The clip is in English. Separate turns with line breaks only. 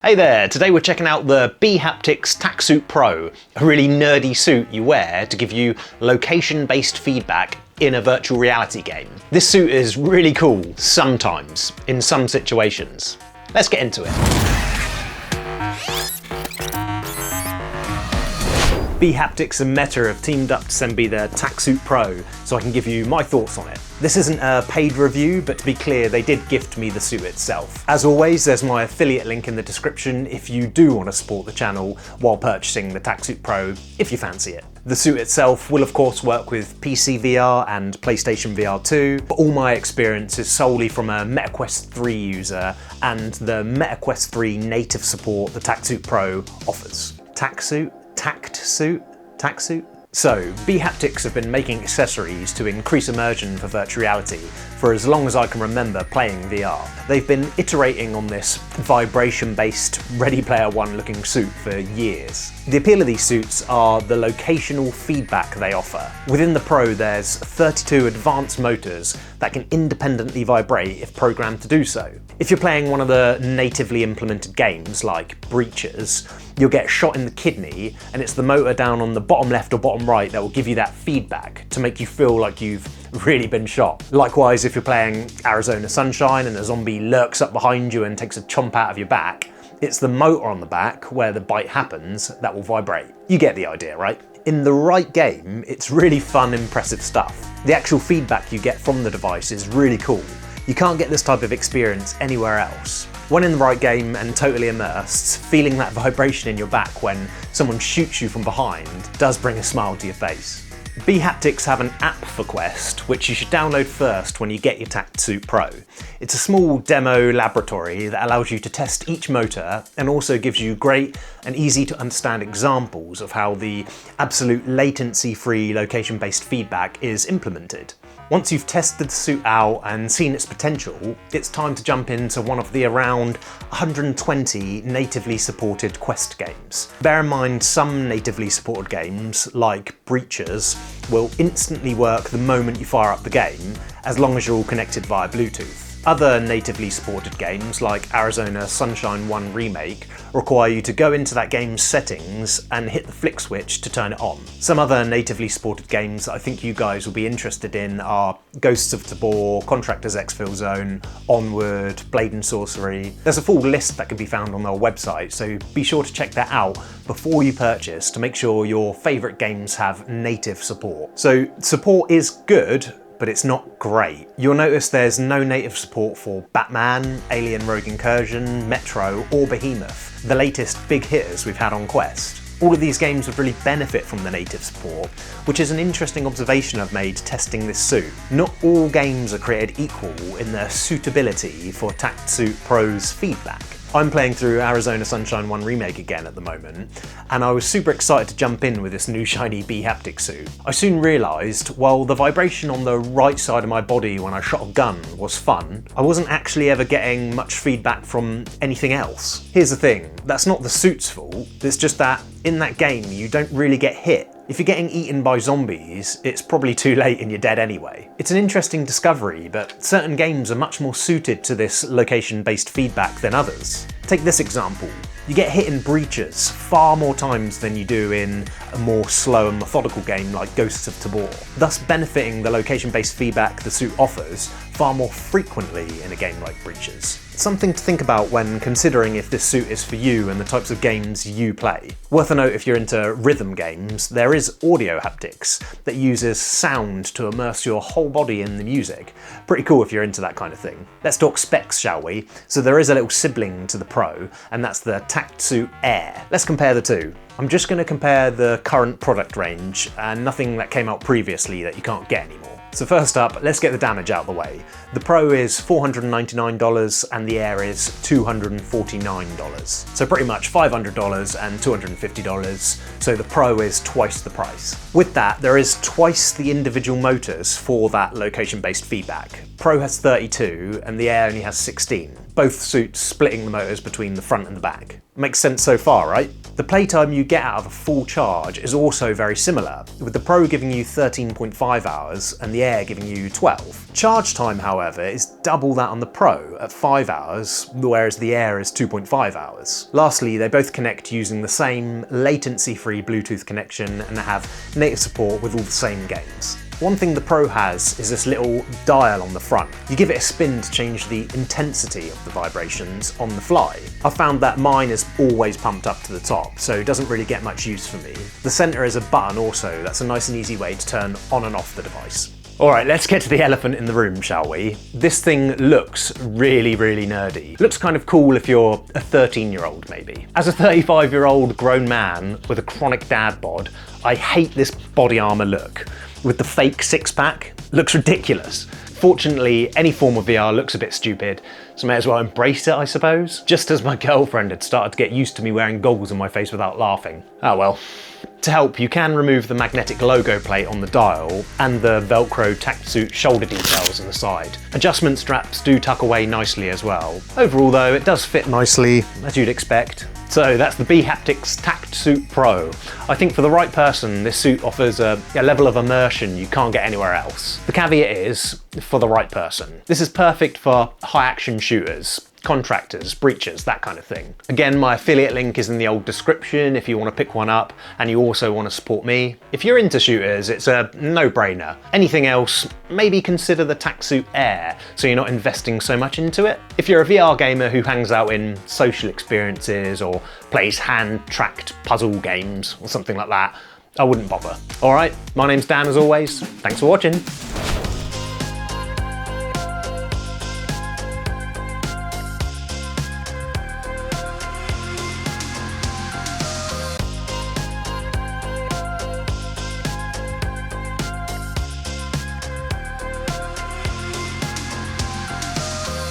Hey there, today we're checking out the bHaptics TactSuit Pro, a really nerdy suit you wear to give you location-based feedback in a virtual reality game. This suit is really cool sometimes, in some situations. Let's get into it. bHaptics and Meta have teamed up to send me their TactSuit Pro so I can give you my thoughts on it. This isn't a paid review, but to be clear, they did gift me the suit itself. As always, there's my affiliate link in the description if you do want to support the channel while purchasing the TactSuit Pro, if you fancy it. The suit itself will of course work with PC VR and PlayStation VR 2, but all my experience is solely from a MetaQuest 3 user and the MetaQuest 3 native support the TactSuit Pro offers. TactSuit? TactSuit? So, bHaptics have been making accessories to increase immersion for virtual reality for as long as I can remember playing VR. They've been iterating on this vibration-based Ready Player One looking suit for years. The appeal of these suits are the locational feedback they offer. Within the Pro there's 32 advanced motors that can independently vibrate if programmed to do so. If you're playing one of the natively implemented games like Breaches, you'll get shot in the kidney and it's the motor down on the bottom left or bottom right that will give you that feedback to make you feel like you've really been shot. Likewise, if you're playing Arizona Sunshine and a zombie lurks up behind you and takes a chomp out of your back, it's the motor on the back where the bite happens that will vibrate. You get the idea, right? In the right game, it's really fun, impressive stuff. The actual feedback you get from the device is really cool. You can't get this type of experience anywhere else. When in the right game and totally immersed, feeling that vibration in your back when someone shoots you from behind does bring a smile to your face. bHaptics have an app for Quest, which you should download first when you get your TactSuit Pro. It's a small demo laboratory that allows you to test each motor and also gives you great and easy to understand examples of how the absolute latency-free location-based feedback is implemented. Once you've tested the suit out and seen its potential, it's time to jump into one of the around 120 natively supported Quest games. Bear in mind, some natively supported games, like Breaches, will instantly work the moment you fire up the game, as long as you're all connected via Bluetooth. Other natively supported games, like Arizona Sunshine 1 Remake, require you to go into that game's settings and hit the flick switch to turn it on. Some other natively supported games that I think you guys will be interested in are Ghosts of Tabor, Contractor's Exfil Zone, Onward, Blade and Sorcery. There's a full list that can be found on their website, so be sure to check that out before you purchase to make sure your favourite games have native support. So support is good, but it's not great. You'll notice there's no native support for Batman, Alien Rogue Incursion, Metro, or Behemoth, the latest big hitters we've had on Quest. All of these games would really benefit from the native support, which is an interesting observation I've made testing this suit. Not all games are created equal in their suitability for TactSuit Pro's feedback. I'm playing through Arizona Sunshine 1 Remake again at the moment, and I was super excited to jump in with this new shiny bHaptics suit. I soon realised, while the vibration on the right side of my body when I shot a gun was fun, I wasn't actually ever getting much feedback from anything else. Here's the thing, that's not the suit's fault, it's just that in that game you don't really get hit. If you're getting eaten by zombies, it's probably too late and you're dead anyway. It's an interesting discovery, but certain games are much more suited to this location-based feedback than others. Take this example. You get hit in Breaches far more times than you do in a more slow and methodical game like Ghosts of Tabor, thus benefiting the location-based feedback the suit offers far more frequently in a game like Breaches. Something to think about when considering if this suit is for you and the types of games you play. Worth a note if you're into rhythm games, there is audio haptics that uses sound to immerse your whole body in the music. Pretty cool if you're into that kind of thing. Let's talk specs, shall we? So there is a little sibling to the Pro, and that's the TactSuit Air. Let's compare the two. I'm just going to compare the current product range and nothing that came out previously that you can't get anymore. So first up, let's get the damage out of the way. The Pro is $499 and the Air is $249. So pretty much $500 and $250, so the Pro is twice the price. With that, there is twice the individual motors for that location-based feedback. Pro has 32 and the Air only has 16, both suits splitting the motors between the front and the back. Makes sense so far, right? The playtime you get out of a full charge is also very similar, with the Pro giving you 13.5 hours and the Air giving you 12. Charge time, however, is double that on the Pro at 5 hours, whereas the Air is 2.5 hours. Lastly, they both connect using the same latency-free Bluetooth connection and have native support with all the same games. One thing the Pro has is this little dial on the front. You give it a spin to change the intensity of the vibrations on the fly. I've found that mine is always pumped up to the top, so it doesn't really get much use for me. The centre is a button also, that's a nice and easy way to turn on and off the device. Alright, let's get to the elephant in the room, shall we? This thing looks really, really nerdy. Looks kind of cool if you're a 13-year-old maybe. As a 35-year-old grown man with a chronic dad bod, I hate this body armour look. With the fake six-pack, looks ridiculous. Fortunately, any form of VR looks a bit stupid, so may as well embrace it, I suppose. Just as my girlfriend had started to get used to me wearing goggles on my face without laughing. Oh well. To help, you can remove the magnetic logo plate on the dial and the Velcro TactSuit shoulder details on the side. Adjustment straps do tuck away nicely as well. Overall though, it does fit nicely, as you'd expect. So that's the bHaptics TactSuit Pro. I think for the right person, this suit offers a level of immersion you can't get anywhere else. The caveat is, for the right person. This is perfect for high-action shooters, contractors, breachers, that kind of thing. Again, my affiliate link is in the old description if you want to pick one up and you also want to support me. If you're into shooters, it's a no-brainer. Anything else, maybe consider the TactSuit Air so you're not investing so much into it. If you're a VR gamer who hangs out in social experiences or plays hand-tracked puzzle games or something like that, I wouldn't bother. Alright, my name's Dan as always, thanks for watching.